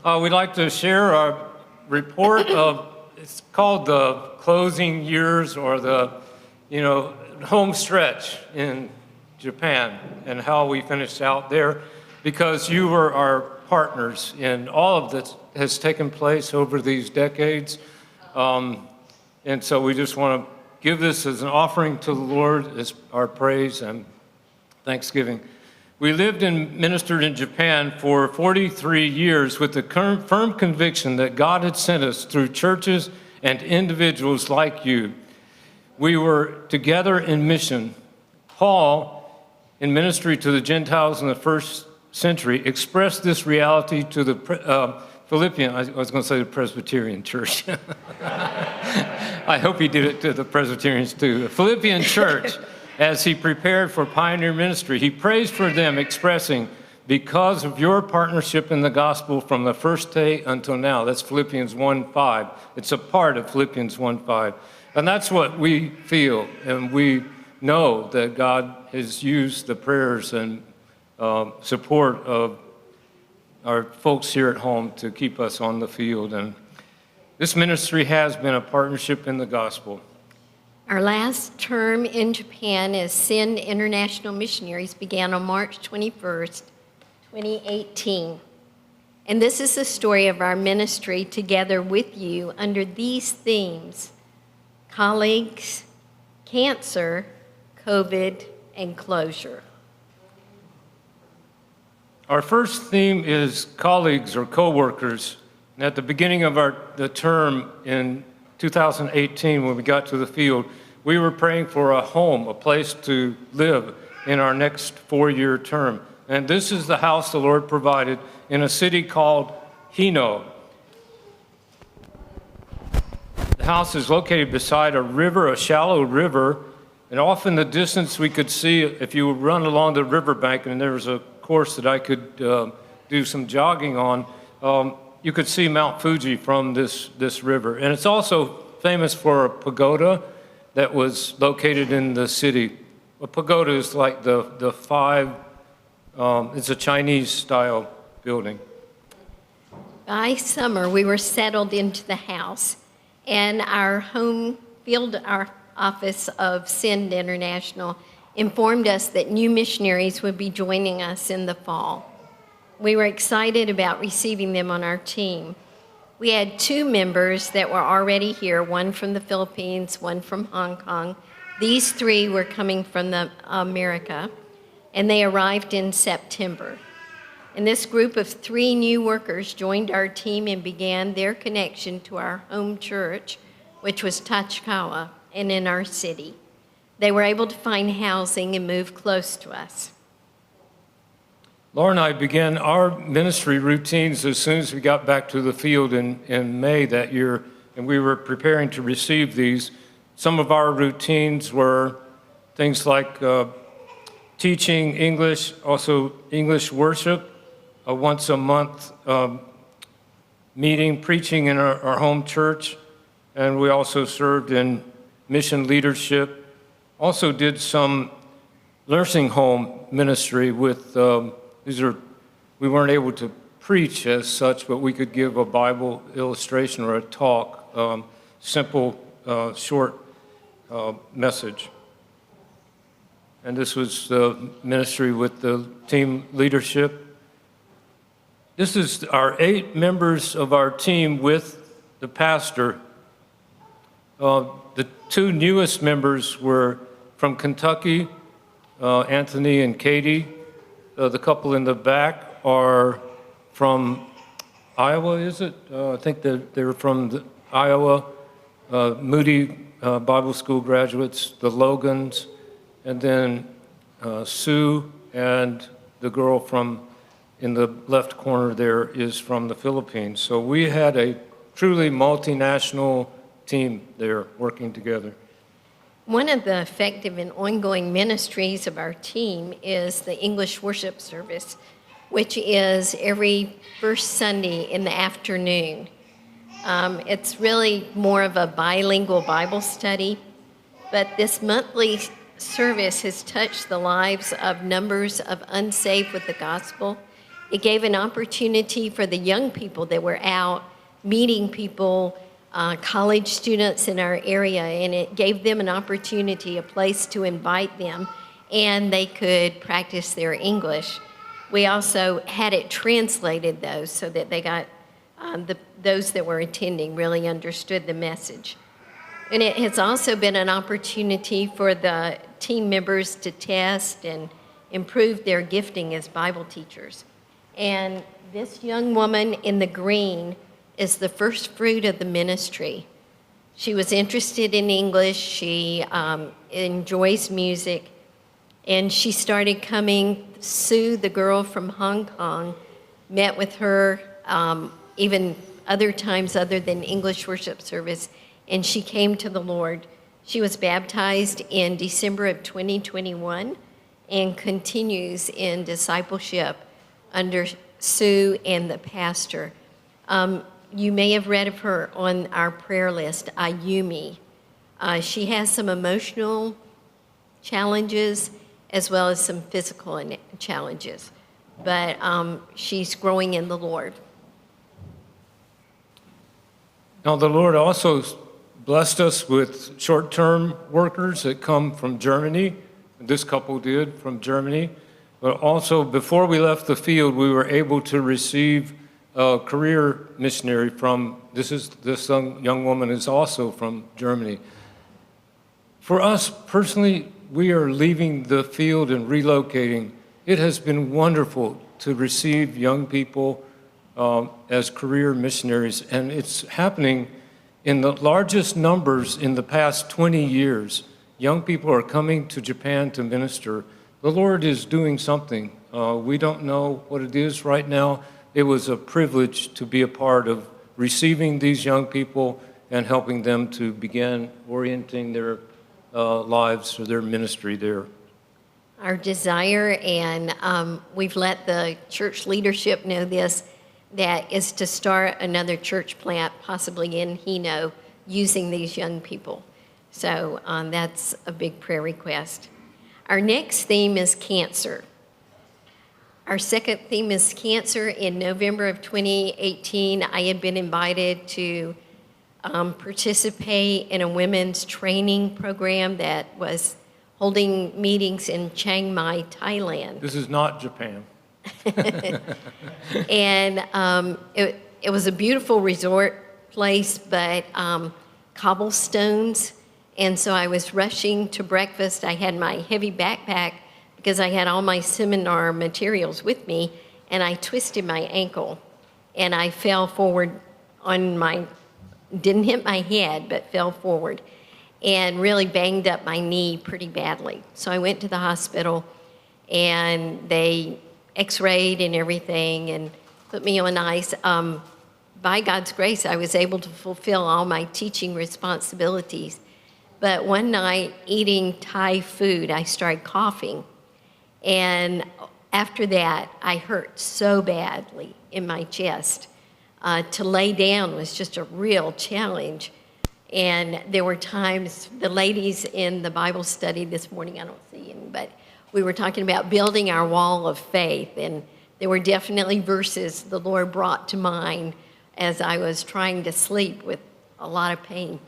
We'd like to share our report of, it's called the closing years or the, Homestretch in Japan and how we finished out there because you were our partners in all of this has taken place over these decades. And so we just want to give this as an offering to the Lord as our praise and thanksgiving. We lived and ministered in Japan for 43 years with the firm conviction that God had sent us through churches and individuals like you. We were together in mission. Paul, in ministry to the Gentiles in the first century, expressed this reality to the Philippian, I was going to say the Presbyterian church. I hope he did it to the Presbyterians too. The Philippian church, as he prepared for pioneer ministry, he prays for them, expressing, because of your partnership in the gospel from the first day until now. That's Philippians 1:5. It's a part of Philippians 1:5. And that's what we feel, and we know that God has used the prayers and support of our folks here at home to keep us on the field. And this ministry has been a partnership in the gospel. Our last term in Japan as Send International Missionaries began on March 21st, 2018. And this is the story of our ministry together with you under these themes: colleagues, cancer, COVID, and closure. Our first theme is colleagues or co-workers. And at the beginning of the term in 2018, when we got to the field, we were praying for a home, a place to live in our next 4-year term. And this is the house the Lord provided in a city called Hino. The house is located beside a river, a shallow river, and off in the distance we could see, if you run along the riverbank, and there was a course that I could do some jogging on, you could see Mount Fuji from this river. And it's also famous for a pagoda that was located in the city. A pagoda is like the five, it's a Chinese-style building. By summer, we were settled into the house, and our office of Send International informed us that new missionaries would be joining us in the fall. We were excited about receiving them on our team. We had 2 members that were already here, one from the Philippines, one from Hong Kong. These 3 were coming from America, and they arrived in September. And this group of 3 new workers joined our team and began their connection to our home church, which was Tachikawa, and in our city. They were able to find housing and move close to us. Laura and I began our ministry routines as soon as we got back to the field in May that year, and we were preparing to receive these. Some of our routines were things like teaching English, also English worship, a once a month meeting, preaching in our home church, and we also served in mission leadership. Also did some nursing home ministry with, we weren't able to preach as such, but we could give a Bible illustration or a talk, simple, short message. And this was the ministry with the team leadership. This is our 8 members of our team with the pastor. The 2 newest members were from Kentucky, Anthony and Katie. The couple in the back are from Iowa, is it? I think they're from Iowa, Moody Bible School graduates, the Logans, and then Sue and the girl from in the left corner there is from the Philippines. So we had a truly multinational team there working together. One of the effective and ongoing ministries of our team is the English worship service, which is every first Sunday in the afternoon. It's really more of a bilingual Bible study, but this monthly service has touched the lives of numbers of unsaved with the gospel, It gave an opportunity for the young people that were out meeting people, college students in our area, and it gave them an opportunity, a place to invite them, and they could practice their English. We also had it translated, though, so that they got those that were attending really understood the message. And it has also been an opportunity for the team members to test and improve their gifting as Bible teachers. And this young woman in the green is the first fruit of the ministry. She was interested in English, she enjoys music, and she started coming. Sue, the girl from Hong Kong, met with her even other times other than English worship service, and she came to the Lord. She was baptized in December of 2021 and continues in discipleship under Sue and the pastor. You may have read of her on our prayer list, Ayumi. She has some emotional challenges as well as some physical challenges, but she's growing in the Lord. Now, the Lord also blessed us with short-term workers that come from Germany. This couple did from Germany. But also, before we left the field, we were able to receive a career missionary from, this young woman is also from Germany. For us personally, we are leaving the field and relocating. It has been wonderful to receive young people as career missionaries, and it's happening in the largest numbers in the past 20 years. Young people are coming to Japan to minister. The Lord is doing something. We don't know what it is right now. It was a privilege to be a part of receiving these young people and helping them to begin orienting their lives or their ministry there. Our desire, and we've let the church leadership know this, that is to start another church plant, possibly in Hino, using these young people. So that's a big prayer request. Our next theme is cancer. Our second theme is cancer. In November of 2018, I had been invited to participate in a women's training program that was holding meetings in Chiang Mai, Thailand. This is not Japan. And it was a beautiful resort place, but cobblestones. And so I was rushing to breakfast. I had my heavy backpack because I had all my seminar materials with me, and I twisted my ankle. And I fell forward didn't hit my head, but fell forward and really banged up my knee pretty badly. So I went to the hospital, and they x-rayed and everything and put me on ice. By God's grace, I was able to fulfill all my teaching responsibilities. But one night, eating Thai food, I started coughing. And after that, I hurt so badly in my chest. To lay down was just a real challenge. And there were times, the ladies in the Bible study this morning, I don't see any, but we were talking about building our wall of faith. And there were definitely verses the Lord brought to mind as I was trying to sleep with a lot of pain.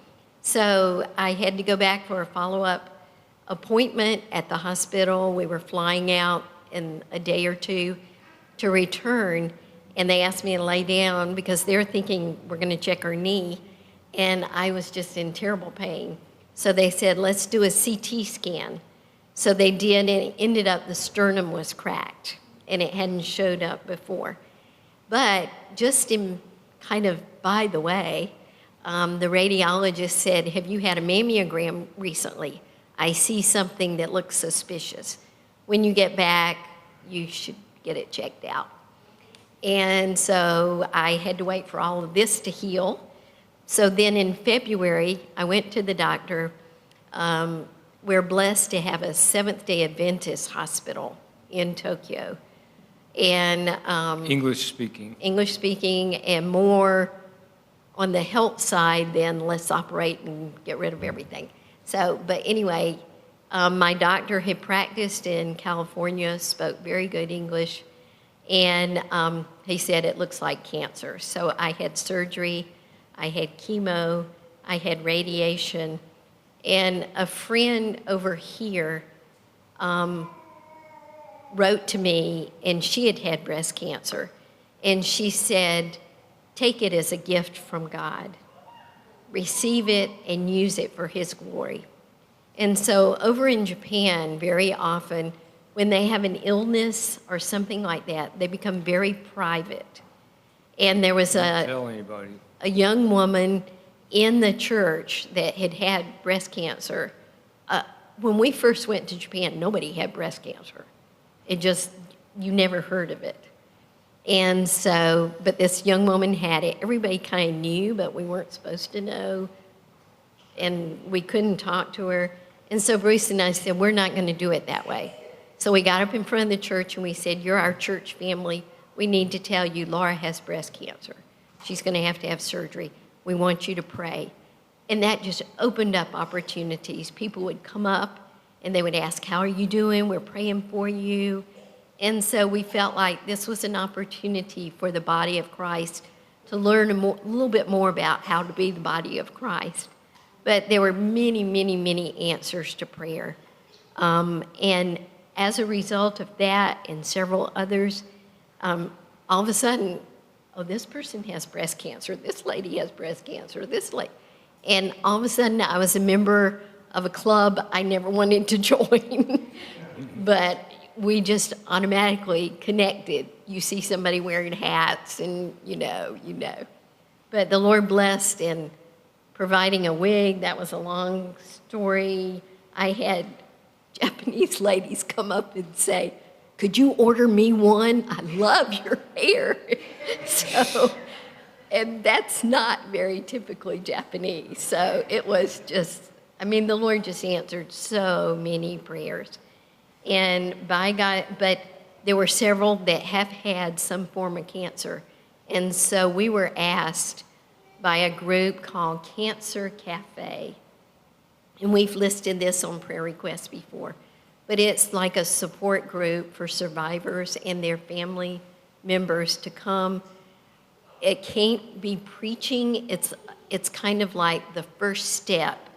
So I had to go back for a follow-up appointment at the hospital. We were flying out in a day or two to return, and they asked me to lay down because they're thinking we're going to check her knee, and I was just in terrible pain. So they said, let's do a CT scan. So they did, and it ended up the sternum was cracked, and it hadn't showed up before. But just in kind of by the way, the radiologist said, have you had a mammogram recently? I see something that looks suspicious. When you get back, you should get it checked out. And so I had to wait for all of this to heal. So then in February, I went to the doctor. We're blessed to have a Seventh-day Adventist hospital in Tokyo. And English speaking, and more on the health side than let's operate and get rid of everything. So, but anyway, my doctor had practiced in California, spoke very good English, And he said, it looks like cancer. So I had surgery, I had chemo, I had radiation, and a friend over here wrote to me, and she had had breast cancer, and she said, take it as a gift from God. Receive it and use it for His glory. And so over in Japan, very often, when they have an illness or something like that, they become very private. And there was Don't tell anybody. a young woman in the church that had had breast cancer. When we first went to Japan, nobody had breast cancer. It just, you never heard of it. And so, but this young woman had it. Everybody kind of knew, but we weren't supposed to know. And we couldn't talk to her. And so Bruce and I said, we're not going to do it that way. So we got up in front of the church and we said, you're our church family. We need to tell you Laura has breast cancer. She's going to have surgery. We want you to pray. And that just opened up opportunities. People would come up and they would ask, how are you doing? We're praying for you. And so we felt like this was an opportunity for the body of Christ to learn a little bit more about how to be the body of Christ. But there were many, many, many answers to prayer. And as a result of that and several others, all of a sudden, oh, this person has breast cancer, this lady has breast cancer, this lady. And all of a sudden, I was a member of a club I never wanted to join. But we just automatically connected. You see somebody wearing hats and you know. But the Lord blessed in providing a wig. That was a long story. I had Japanese ladies come up and say, could you order me one? I love your hair. So, and that's not very typically Japanese. So it was just, the Lord just answered so many prayers. And by God, but there were several that have had some form of cancer. And so we were asked by a group called Cancer Cafe. And we've listed this on prayer requests before. But it's like a support group for survivors and their family members to come. It can't be preaching. It's kind of like the first step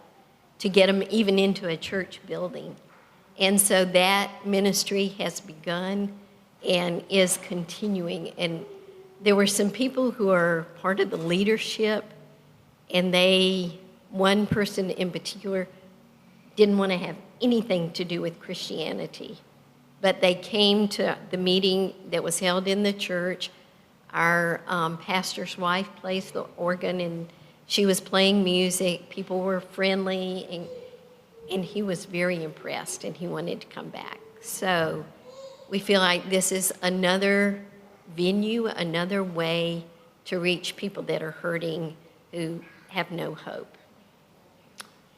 to get them even into a church building. And so that ministry has begun and is continuing. And there were some people who are part of the leadership, and one person in particular, didn't want to have anything to do with Christianity. But they came to the meeting that was held in the church. Our pastor's wife plays the organ, and she was playing music. People were friendly, and he was very impressed, and he wanted to come back. So we feel like this is another venue, another way to reach people that are hurting, who have no hope.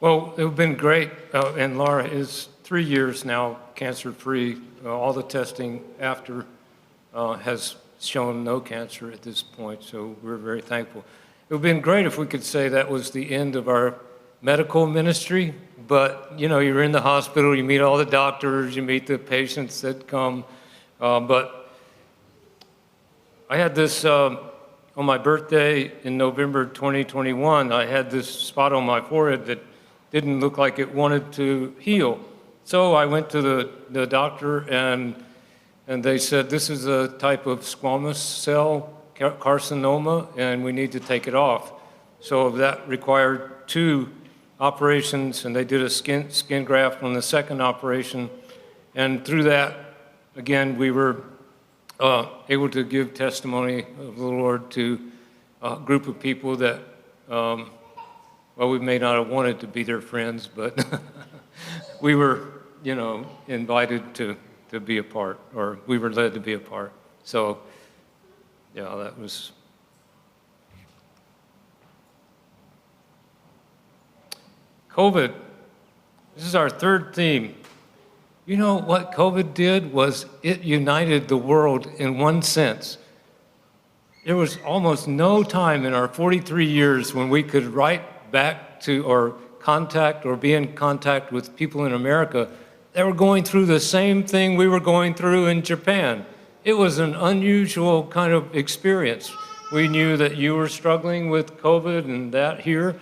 Well, it's been great, and Laura is 3 years now cancer-free. All the testing after has shown no cancer at this point, so we're very thankful. It would have been great if we could say that was the end of our medical ministry, but you're in the hospital, you meet all the doctors, you meet the patients that come, but I had this, on my birthday in November 2021, I had this spot on my forehead that didn't look like it wanted to heal. So I went to the doctor, and they said, this is a type of squamous cell carcinoma, and we need to take it off. So that required 2 operations, and they did a skin graft on the second operation. And through that, again, we were able to give testimony of the Lord to a group of people that, we may not have wanted to be their friends, but we were, invited to be a part, or we were led to be a part. So, yeah, that was. COVID, this is our 3rd theme. You know what COVID did was it united the world in one sense. There was almost no time in our 43 years when we could write back to or contact or be in contact with people in America that were going through the same thing we were going through in Japan. it was an unusual kind of experience. We knew that you were struggling with COVID and that here,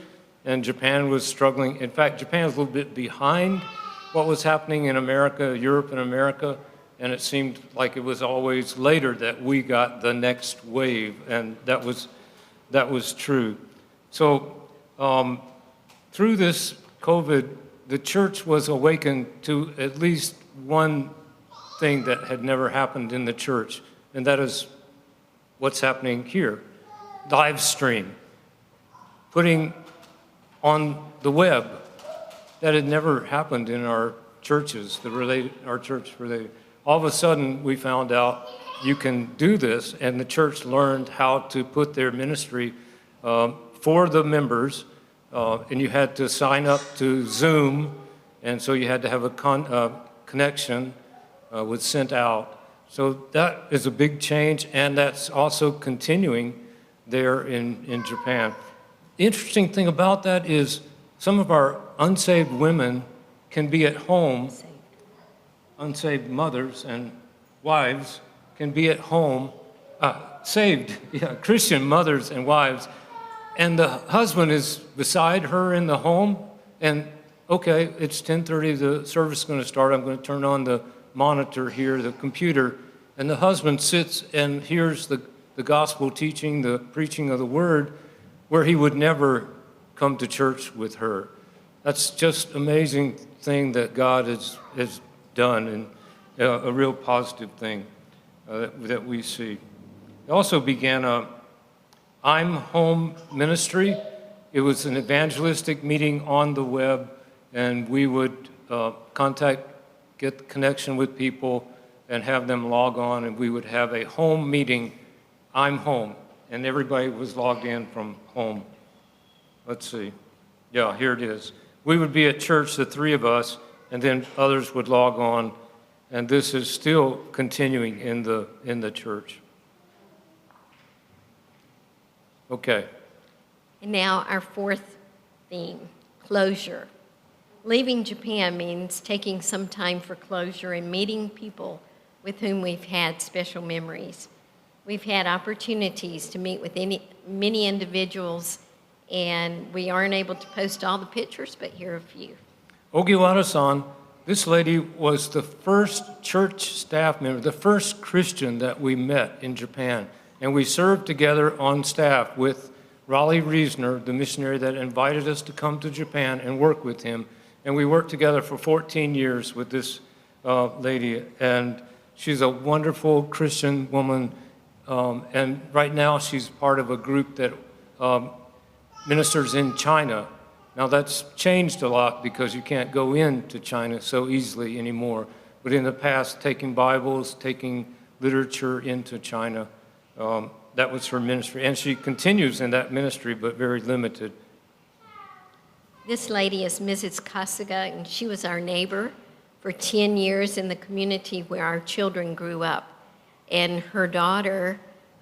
and Japan was struggling. In fact, Japan was a little bit behind what was happening in America, Europe and America, and it seemed like it was always later that we got the next wave, and that was true. So through this COVID, the church was awakened to at least one thing that had never happened in the church, and that is what's happening here. Live stream, putting on the web. That had never happened in our churches, our church related. All of a sudden, we found out you can do this, and the church learned how to put their ministry for the members, and you had to sign up to Zoom, and so you had to have a connection was sent out. So that is a big change, and that's also continuing there in Japan. The interesting thing about that is some of our unsaved women can be at home, unsaved mothers and wives can be at home, Christian mothers and wives, and the husband is beside her in the home, and okay, it's 10:30, the service is going to start, I'm going to turn on the monitor here, the computer, and the husband sits and hears the gospel teaching, the preaching of the word, where he would never come to church with her. That's just amazing thing that God has done, and a real positive thing that we see. It also began a I'm Home ministry. It was an evangelistic meeting on the web, and we would get connection with people and have them log on, and we would have a home meeting, I'm home, and everybody was logged in from home. Let's see. Yeah, here it is. We would be at church, the three of us, and then others would log on, and this is still continuing in the church. Okay. And now our fourth theme, closure. Leaving Japan means taking some time for closure and meeting people with whom we've had special memories. We've had opportunities to meet with many individuals, and we aren't able to post all the pictures, but here are a few. Ogiwara-san, this lady was the first church staff member, the first Christian that we met in Japan. And we served together on staff with Raleigh Reasoner, the missionary that invited us to come to Japan and work with him. And we worked together for 14 years with this lady. And she's a wonderful Christian woman. And right now she's part of a group that ministers in China. Now that's changed a lot because you can't go into China so easily anymore. But in the past, taking Bibles, taking literature into China, that was her ministry. And she continues in that ministry, but very limited. This lady is Mrs. Kasuga, and she was our neighbor for 10 years in the community where our children grew up. And her daughter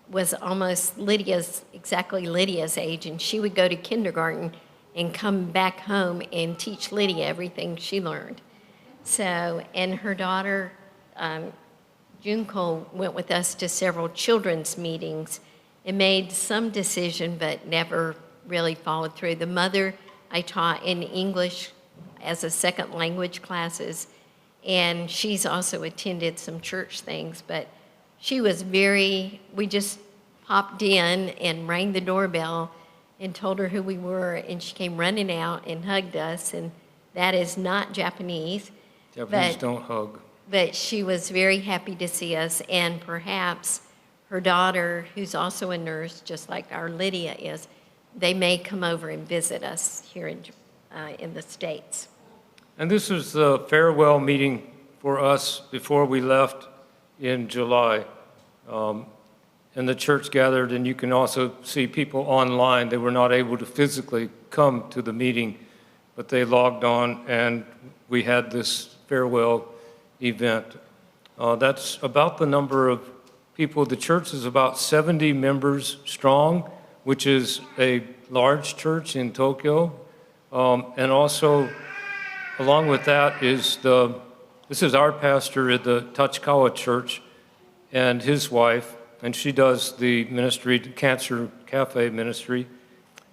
was almost exactly Lydia's age, and she would go to kindergarten and come back home and teach Lydia everything she learned. So, and her daughter, Junko, went with us to several children's meetings and made some decision but never really followed through. The mother I taught in English as a second language classes, and she's also attended some church things, but she was we just popped in and rang the doorbell and told her who we were, and she came running out and hugged us, and that is not Japanese. Japanese don't hug. But she was very happy to see us, and perhaps her daughter, who's also a nurse, just like our Lydia is, they may come over and visit us here in the States. And this was the farewell meeting for us before we left in July. And the church gathered, and you can also see people online. They were not able to physically come to the meeting, but they logged on, and we had this farewell event. That's about the number of people. The church is about 70 members strong, which is a large church in Tokyo. And also, along with that is this is our pastor at the Tachikawa Church, and his wife, and she does the ministry, Cancer Cafe ministry.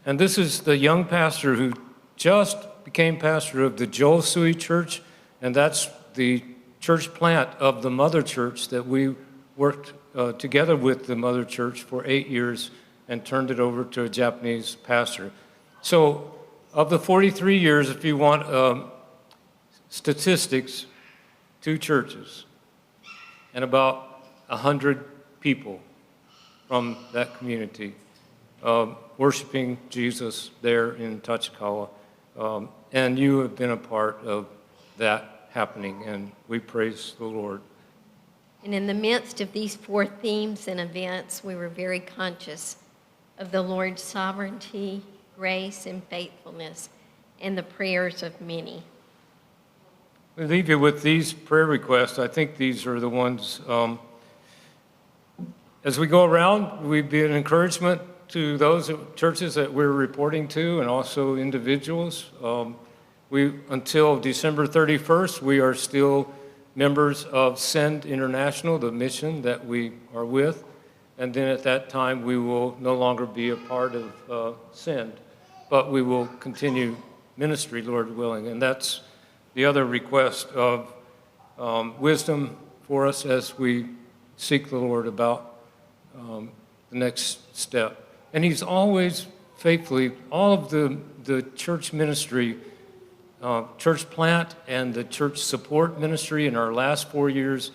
And this is the young pastor who just became pastor of the Joel Sui Church, and that's the church plant of the mother church that we worked together with the mother church for 8 years and turned it over to a Japanese pastor. So of the 43 years, if you want statistics, 2 churches and about 100 people from that community worshiping Jesus there in Tachikawa. And you have been a part of that happening, and we praise the Lord. And in the midst of these 4 themes and events, we were very conscious of the Lord's sovereignty, grace, and faithfulness, and the prayers of many. We leave you with these prayer requests. I think these are the ones, as we go around, we'd be an encouragement to those churches that we're reporting to and also individuals. Until December 31st, we are still members of Send International, the mission that we are with. And then at that time, we will no longer be a part of Send, but we will continue ministry, Lord willing. And that's the other request of wisdom for us as we seek the Lord about the next step. And he's always faithfully, all of the church ministry, church plant and the church support ministry in our last 4 years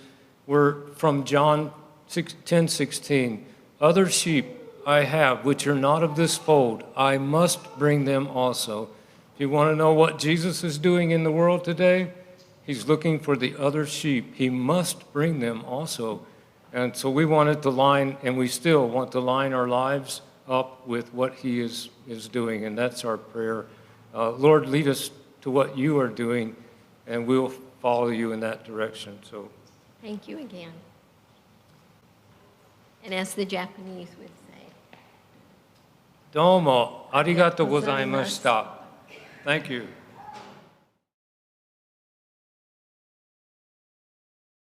were from John 10:16. Other sheep I have, which are not of this fold, I must bring them also. If you want to know what Jesus is doing in the world today, he's looking for the other sheep. He must bring them also. And so we wanted to line, and we still want to line our lives up with what he is doing, and that's our prayer. Lord, lead us to what you are doing, and we'll follow you in that direction. So, thank you again. And as the Japanese would say, domo arigatou gozaimashita. Thank you.